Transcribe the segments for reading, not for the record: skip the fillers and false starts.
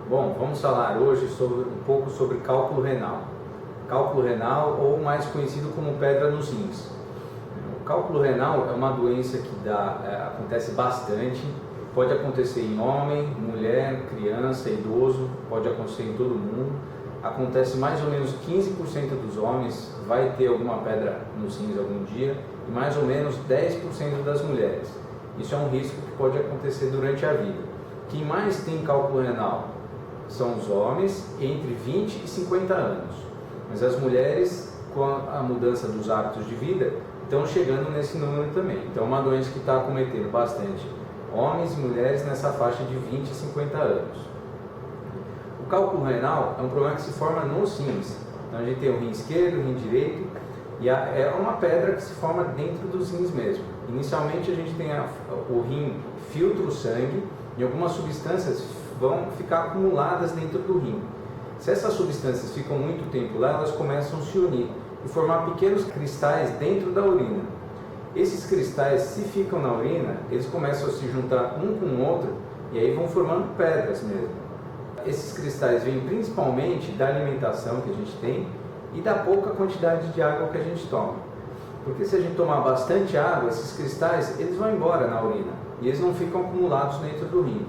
Bom, vamos falar hoje um pouco sobre cálculo renal. Cálculo renal, ou mais conhecido como pedra nos rins. O cálculo renal é uma doença que acontece bastante, pode acontecer em homem, mulher, criança, idoso, pode acontecer em todo mundo. Acontece mais ou menos 15% dos homens vai ter alguma pedra nos rins algum dia e mais ou menos 10% das mulheres. Isso é um risco que pode acontecer durante a vida. Quem mais tem cálculo renal são os homens entre 20 e 50 anos, mas as mulheres, com a mudança dos hábitos de vida, estão chegando nesse número também. Então é uma doença que está acometendo bastante homens e mulheres nessa faixa de 20 e 50 anos. O cálculo renal é um problema que se forma nos rins. Então a gente tem o rim esquerdo, o rim direito, e é uma pedra que se forma dentro dos rins mesmo. Inicialmente a gente tem o rim filtra o sangue e algumas substâncias vão ficar acumuladas dentro do rim. Se essas substâncias ficam muito tempo lá, elas começam a se unir e formar pequenos cristais dentro da urina. Esses cristais, se ficam na urina, eles começam a se juntar um com o outro e aí vão formando pedras mesmo. Esses cristais vêm principalmente da alimentação que a gente tem e da pouca quantidade de água que a gente toma. Porque se a gente tomar bastante água, esses cristais eles vão embora na urina e eles não ficam acumulados dentro do rim.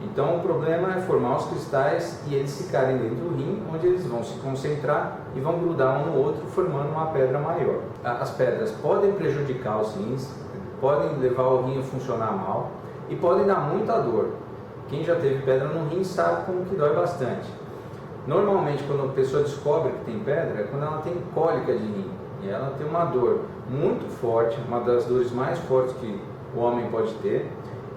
Então o problema é formar os cristais e eles ficarem dentro do rim, onde eles vão se concentrar e vão grudar um no outro, formando uma pedra maior. As pedras podem prejudicar os rins, podem levar o rim a funcionar mal e podem dar muita dor. Quem já teve pedra no rim sabe como que dói bastante. Normalmente quando a pessoa descobre que tem pedra é quando ela tem cólica de rim e ela tem uma dor muito forte, uma das dores mais fortes que o homem pode ter,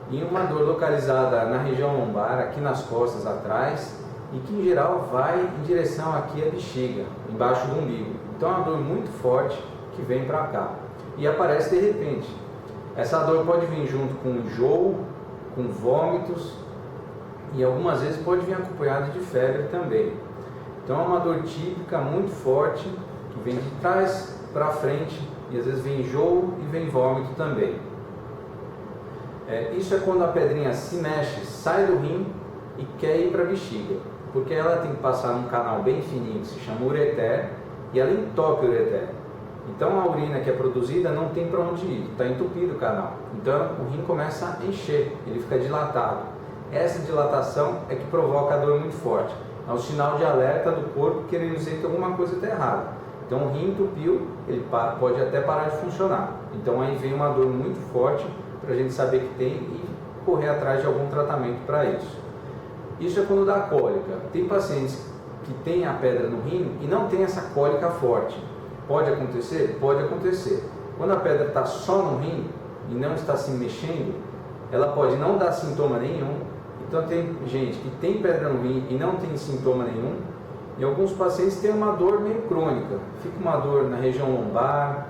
e uma dor localizada na região lombar, aqui nas costas atrás, e que em geral vai em direção aqui à bexiga, embaixo do umbigo. Então é uma dor muito forte que vem para cá e aparece de repente. Essa dor pode vir junto com enjoo, com vômitos e algumas vezes pode vir acompanhada de febre também. Então é uma dor típica muito forte que vem de trás para frente e às vezes vem enjoo e vem vômito também. Isso é quando a pedrinha se mexe, sai do rim e quer ir para a bexiga, porque ela tem que passar num canal bem fininho que se chama ureter e ela entope o ureter. Então a urina que é produzida não tem para onde ir, está entupido o canal. Então o rim começa a encher, ele fica dilatado. Essa dilatação é que provoca a dor muito forte. É um sinal de alerta do corpo querendo dizer que alguma coisa está errada. Então o rim entupiu, ele pode até parar de funcionar. Então aí vem uma dor muito forte para a gente saber que tem e correr atrás de algum tratamento para isso. Isso é quando dá cólica. Tem pacientes que têm a pedra no rim e não tem essa cólica forte. Pode acontecer? Pode acontecer. Quando a pedra está só no rim e não está se mexendo, ela pode não dar sintoma nenhum. Então tem gente que tem pedra no rim e não tem sintoma nenhum. E alguns pacientes têm uma dor meio crônica. Fica uma dor na região lombar,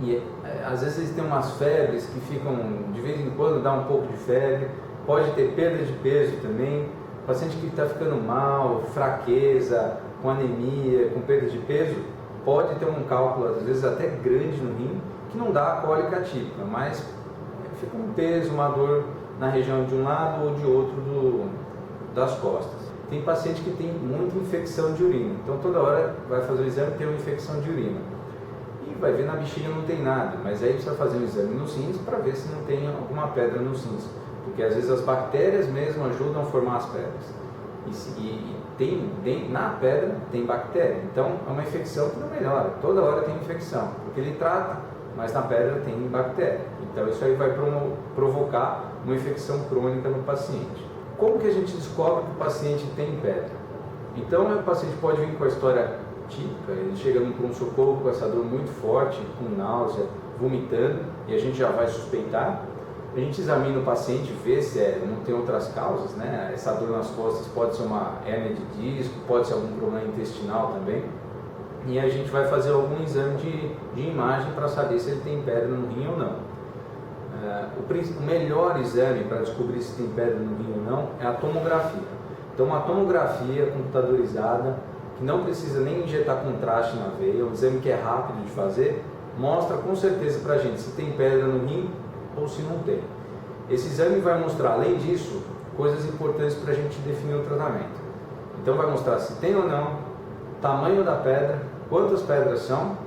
e às vezes eles têm umas febres que ficam, de vez em quando dá um pouco de febre, pode ter perda de peso também, paciente que está ficando mal, fraqueza, com anemia, com perda de peso, pode ter um cálculo às vezes até grande no rim, que não dá a cólica típica, mas fica um peso, uma dor na região de um lado ou de outro das costas. Tem paciente que tem muita infecção de urina, então toda hora vai fazer o exame e tem uma infecção de urina. Vai ver na bexiga não tem nada, mas aí precisa fazer um exame nos rins para ver se não tem alguma pedra nos rins, porque às vezes as bactérias mesmo ajudam a formar as pedras e na pedra tem bactéria, então é uma infecção que não melhora, toda hora tem infecção, porque ele trata, mas na pedra tem bactéria, então isso aí vai provocar uma infecção crônica no paciente. Como que a gente descobre que o paciente tem pedra? Então o paciente pode vir com a história típica, ele chega no pronto-socorro com essa dor muito forte, com náusea, vomitando, e a gente já vai suspeitar. A gente examina o paciente, vê se não tem outras causas, né? Essa dor nas costas pode ser uma hérnia de disco, pode ser algum problema intestinal também. E a gente vai fazer algum exame de imagem para saber se ele tem pedra no rim ou não. O melhor exame para descobrir se tem pedra no rim ou não é a tomografia. Então uma tomografia computadorizada, que não precisa nem injetar contraste na veia, é um exame que é rápido de fazer, mostra com certeza para a gente se tem pedra no rim ou se não tem. Esse exame vai mostrar, além disso, coisas importantes para a gente definir o tratamento. Então vai mostrar se tem ou não, tamanho da pedra, quantas pedras são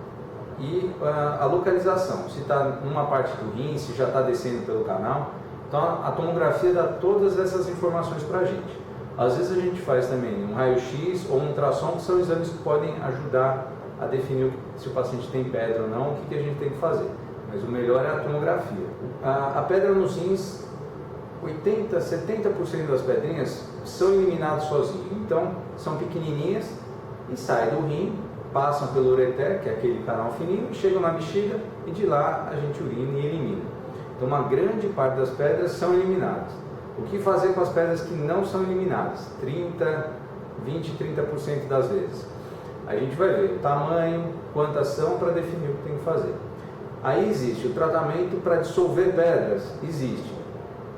e a localização, se está numa parte do rim, se já está descendo pelo canal. Então a tomografia dá todas essas informações para a gente. Às vezes a gente faz também um raio-x ou um ultrassom, que são exames que podem ajudar a definir se o paciente tem pedra ou não, o que a gente tem que fazer. Mas o melhor é a tomografia. A pedra nos rins, 80%, 70% das pedrinhas são eliminadas sozinhas. Então são pequenininhas e saem do rim, passam pelo ureter, que é aquele canal fininho, chegam na bexiga e de lá a gente urina e elimina. Então uma grande parte das pedras são eliminadas. O que fazer com as pedras que não são eliminadas? 20, 30% das vezes. A gente vai ver o tamanho, quantas são, para definir o que tem que fazer. Aí existe o tratamento para dissolver pedras. Existe.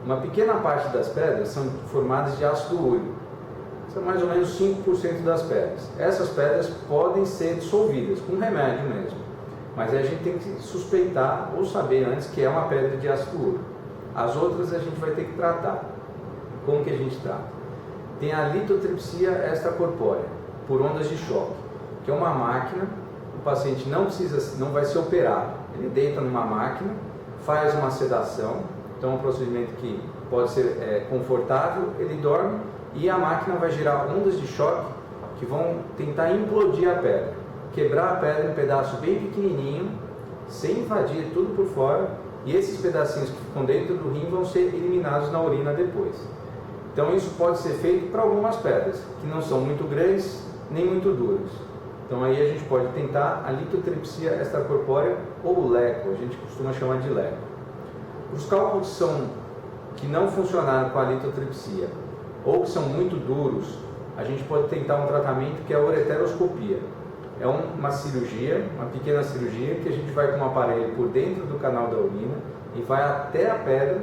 Uma pequena parte das pedras são formadas de ácido úrico. São mais ou menos 5% das pedras. Essas pedras podem ser dissolvidas com remédio mesmo. Mas aí a gente tem que suspeitar ou saber antes que é uma pedra de ácido úrico. As outras a gente vai ter que tratar. Como que a gente trata? Tem a litotripsia extracorpórea, por ondas de choque, que é uma máquina. O paciente não vai ser operado. Ele deita numa máquina, faz uma sedação. Então é um procedimento que pode ser confortável, ele dorme e a máquina vai gerar ondas de choque que vão tentar implodir a pedra, quebrar a pedra em um pedaço bem pequenininho, sem invadir tudo por fora, e esses pedacinhos que ficam dentro do rim vão ser eliminados na urina depois. Então isso pode ser feito para algumas pedras, que não são muito grandes nem muito duras. Então aí a gente pode tentar a litotripsia extracorpórea ou leco, a gente costuma chamar de leco. Os cálculos que não funcionaram com a litotripsia ou que são muito duros, a gente pode tentar um tratamento que é a ureteroscopia. É uma cirurgia, uma pequena cirurgia, que a gente vai com um aparelho por dentro do canal da urina e vai até a pedra,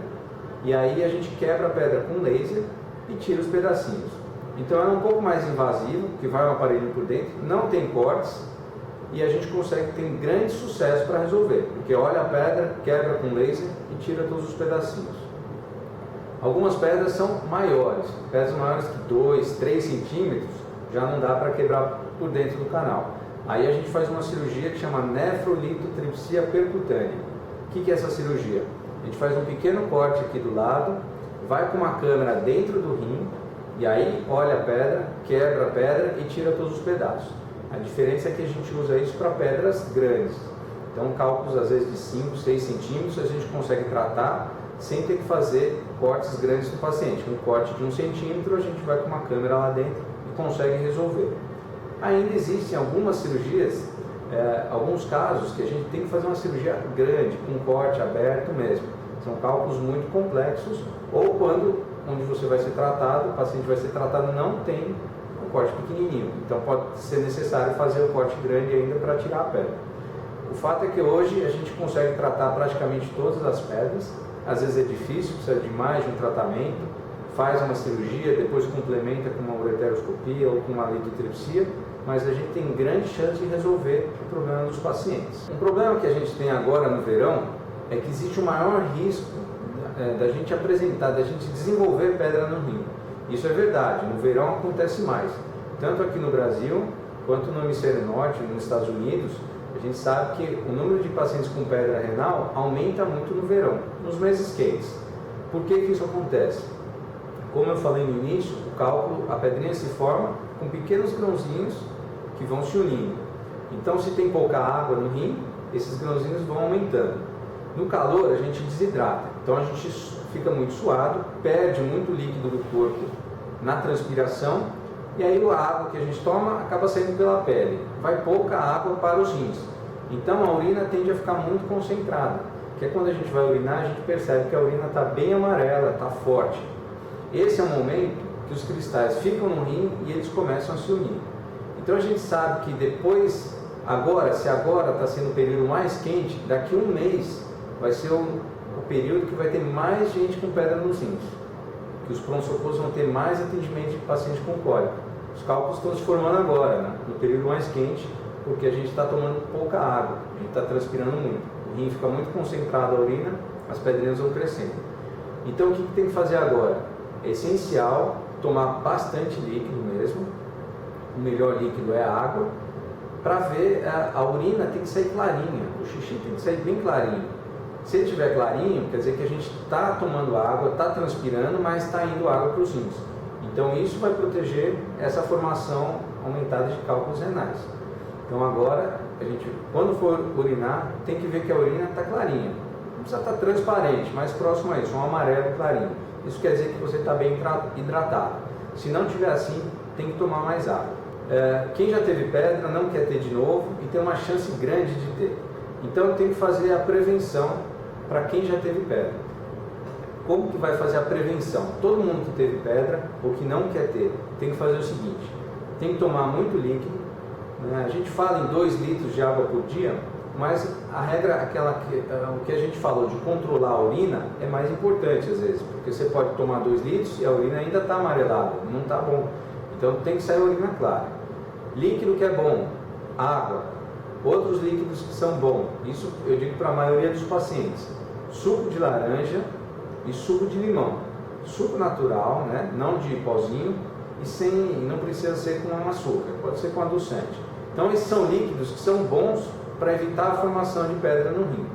e aí a gente quebra a pedra com laser e tira os pedacinhos. Então é um pouco mais invasivo, que vai um aparelho por dentro, não tem cortes e a gente consegue ter grande sucesso para resolver, porque olha a pedra, quebra com laser e tira todos os pedacinhos. Algumas pedras são maiores, pedras maiores que 2, 3 centímetros, já não dá para quebrar por dentro do canal. Aí a gente faz uma cirurgia que chama nefrolitotripsia percutânea. O que é essa cirurgia? A gente faz um pequeno corte aqui do lado, vai com uma câmera dentro do rim, e aí olha a pedra, quebra a pedra e tira todos os pedaços. A diferença é que a gente usa isso para pedras grandes. Então cálculos às vezes de 5, 6 centímetros a gente consegue tratar sem ter que fazer cortes grandes no paciente. Um corte de 1 centímetro a gente vai com uma câmera lá dentro e consegue resolver. Ainda existem algumas cirurgias, alguns casos que a gente tem que fazer uma cirurgia grande, com corte aberto mesmo. São cálculos muito complexos, ou quando onde você vai ser tratado, o paciente vai ser tratado, não tem um corte pequenininho. Então pode ser necessário fazer o corte grande ainda para tirar a pedra. O fato é que hoje a gente consegue tratar praticamente todas as pedras. Às vezes é difícil, precisa de mais de um tratamento, faz uma cirurgia, depois complementa com uma ureteroscopia ou com uma litotripsia, mas a gente tem grande chance de resolver o problema dos pacientes. Um problema que a gente tem agora no verão é que existe um maior risco da gente apresentar, da gente desenvolver pedra no rim. Isso é verdade, no verão acontece mais, tanto aqui no Brasil quanto no hemisfério norte, nos Estados Unidos. A gente sabe que o número de pacientes com pedra renal aumenta muito no verão, nos meses quentes. Por que isso acontece? Como eu falei no início, o cálculo, a pedrinha se forma com pequenos grãozinhos que vão se unindo. Então, se tem pouca água no rim, esses grãozinhos vão aumentando. No calor, a gente desidrata, então a gente fica muito suado, perde muito líquido do corpo na transpiração, e aí a água que a gente toma acaba saindo pela pele. Vai pouca água para os rins. Então a urina tende a ficar muito concentrada, que é quando a gente vai urinar, a gente percebe que a urina está bem amarela, está forte. Esse é o momento que os cristais ficam no rim e eles começam a se unir. Então a gente sabe que depois, se agora está sendo o período mais quente, daqui a um mês vai ser o período que vai ter mais gente com pedra nos rins, que os pronto-socorros vão ter mais atendimento de paciente com cólica. Os cálculos estão se formando agora, né? No período mais quente, porque a gente está tomando pouca água, a gente está transpirando muito, o rim fica muito concentrado a urina, as pedrinhas vão crescendo. Então o que tem que fazer agora? é essencial tomar bastante líquido mesmo. O melhor líquido é a água. Para ver, a urina tem que sair clarinha, o xixi tem que sair bem clarinho. Se ele estiver clarinho, quer dizer que a gente está tomando água, está transpirando, mas está indo água para os rins. Então isso vai proteger essa formação aumentada de cálculos renais. Então agora, quando for urinar, tem que ver que a urina está clarinha. Não precisa estar transparente, mais próximo a isso, um amarelo clarinho. Isso quer dizer que você está bem hidratado. Se não tiver assim, tem que tomar mais água. Quem já teve pedra não quer ter de novo e tem uma chance grande de ter. Então tem que fazer a prevenção para quem já teve pedra. Como que vai fazer a prevenção? Todo mundo que teve pedra ou que não quer ter, tem que fazer o seguinte: tem que tomar muito líquido, né? A gente fala em 2 litros de água por dia, mas a regra, o que a gente falou de controlar a urina, é mais importante às vezes, porque você pode tomar 2 litros e a urina ainda está amarelada, não está bom. Então tem que sair a urina clara. Líquido que é bom, água. Outros líquidos que são bons, isso eu digo para a maioria dos pacientes: suco de laranja e suco de limão. Suco natural, né? Não de pozinho, e não precisa ser com açúcar, pode ser com adoçante. Então esses são líquidos que são bons para evitar a formação de pedra no rim.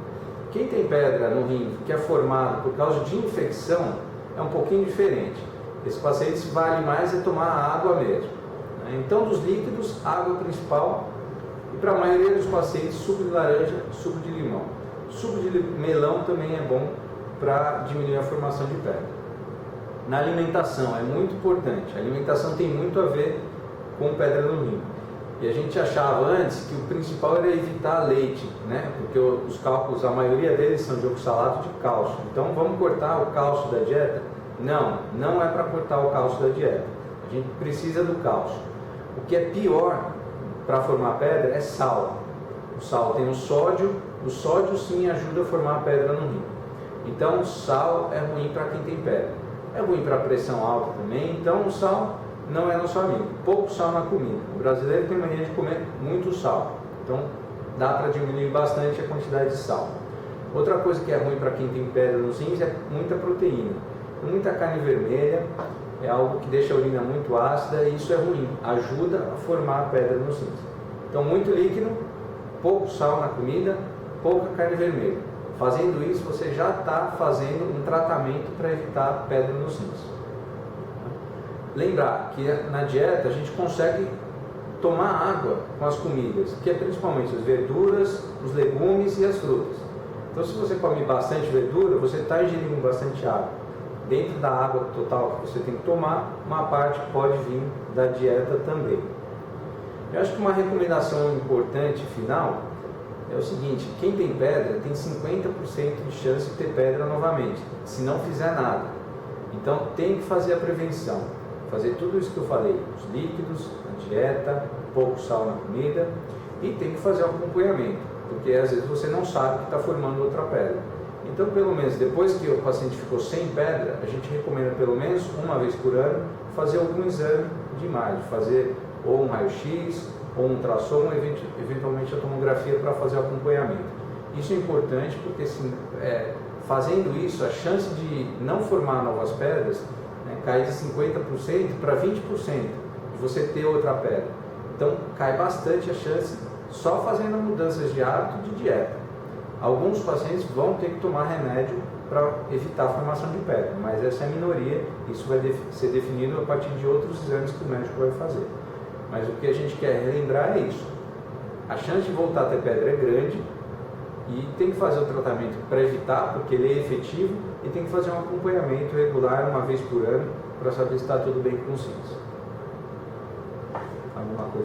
Quem tem pedra no rim que é formado por causa de infecção é um pouquinho diferente. Esses pacientes vale mais é tomar água mesmo, né? Então dos líquidos, água principal, e para a maioria dos pacientes, suco de laranja, suco de limão. Suco de melão também é bom para diminuir a formação de pedra. Na alimentação é muito importante. A alimentação tem muito a ver com pedra no rim. E a gente achava antes que o principal era evitar leite, né? Porque os cálculos, a maioria deles são de oxalato de cálcio. Então vamos cortar o cálcio da dieta? Não, não é para cortar o cálcio da dieta. A gente precisa do cálcio. O que é pior para formar pedra é sal. O sal tem o sódio sim ajuda a formar pedra no rim. Então o sal é ruim para quem tem pedra. É ruim para a pressão alta também, então o sal não é nosso amigo. Pouco sal na comida. O brasileiro tem mania de comer muito sal, então dá para diminuir bastante a quantidade de sal. Outra coisa que é ruim para quem tem pedra nos rins é muita proteína. Muita carne vermelha é algo que deixa a urina muito ácida e isso é ruim, ajuda a formar pedra nos rins. Então muito líquido, pouco sal na comida, pouca carne vermelha. Fazendo isso, você já está fazendo um tratamento para evitar pedra nos rins. Lembrar que na dieta a gente consegue tomar água com as comidas, que é principalmente as verduras, os legumes e as frutas. Então se você come bastante verdura, você está ingerindo bastante água. Dentro da água total que você tem que tomar, uma parte pode vir da dieta também. Eu acho que uma recomendação importante final é o seguinte: quem tem pedra tem 50% de chance de ter pedra novamente, se não fizer nada. Então tem que fazer a prevenção, fazer tudo isso que eu falei, os líquidos, a dieta, pouco sal na comida, e tem que fazer o acompanhamento, porque às vezes você não sabe que está formando outra pedra. Então pelo menos depois que o paciente ficou sem pedra, a gente recomenda pelo menos uma vez por ano fazer algum exame de imagem, fazer ou um raio-x, ou um ultrassom, eventualmente a tomografia para fazer o acompanhamento. Isso é importante porque fazendo isso, a chance de não formar novas pedras, né, cai de 50% para 20% de você ter outra pedra. Então cai bastante a chance só fazendo mudanças de hábito, de dieta. Alguns pacientes vão ter que tomar remédio para evitar a formação de pedra, mas essa é a minoria, isso vai ser definido a partir de outros exames que o médico vai fazer. Mas o que a gente quer relembrar é isso: a chance de voltar a ter pedra é grande e tem que fazer o tratamento para evitar, porque ele é efetivo, e tem que fazer um acompanhamento regular uma vez por ano para saber se está tudo bem com os rins. Alguma coisa?